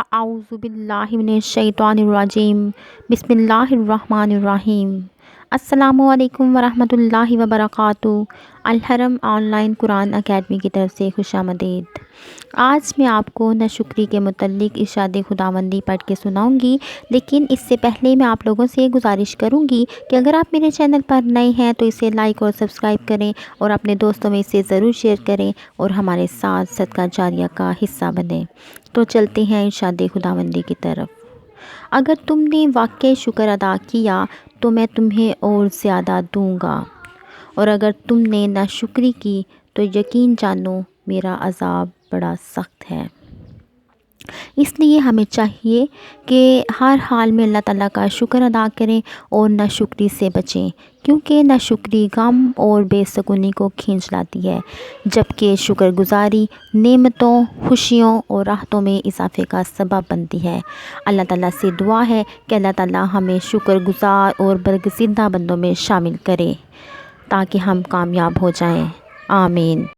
اعوذ باللہ من الشیطان الرجیم بسم اللہ الرحمن الرحیم۔ السلام علیکم ورحمۃ اللہ وبرکاتہ۔ الحرم آن لائن قرآن اکیڈمی کی طرف سے خوش آمدید۔ آج میں آپ کو ناشکری کے متعلق ارشاد خداوندی پڑھ کے سناؤں گی، لیکن اس سے پہلے میں آپ لوگوں سے گزارش کروں گی کہ اگر آپ میرے چینل پر نئے ہیں تو اسے لائک اور سبسکرائب کریں اور اپنے دوستوں میں اسے ضرور شیئر کریں اور ہمارے ساتھ صدقہ جاریہ کا حصہ بنیں۔ تو چلتے ہیں ارشاد خداوندی کی طرف۔ اگر تم نے واقعی شکر ادا کیا تو میں تمہیں اور زیادہ دوں گا، اور اگر تم نے ناشکری کی تو یقین جانو میرا عذاب بڑا سخت ہے۔ اس لیے ہمیں چاہیے کہ ہر حال میں اللہ تعالیٰ کا شکر ادا کریں اور ناشکری سے بچیں، کیونکہ ناشکری غم اور بے سکونی کو کھینچ لاتی ہے، جبکہ شکر گزاری نعمتوں، خوشیوں اور راحتوں میں اضافے کا سبب بنتی ہے۔ اللہ تعالیٰ سے دعا ہے کہ اللہ تعالیٰ ہمیں شکر گزار اور برگزیدہ بندوں میں شامل کرے تاکہ ہم کامیاب ہو جائیں۔ آمین۔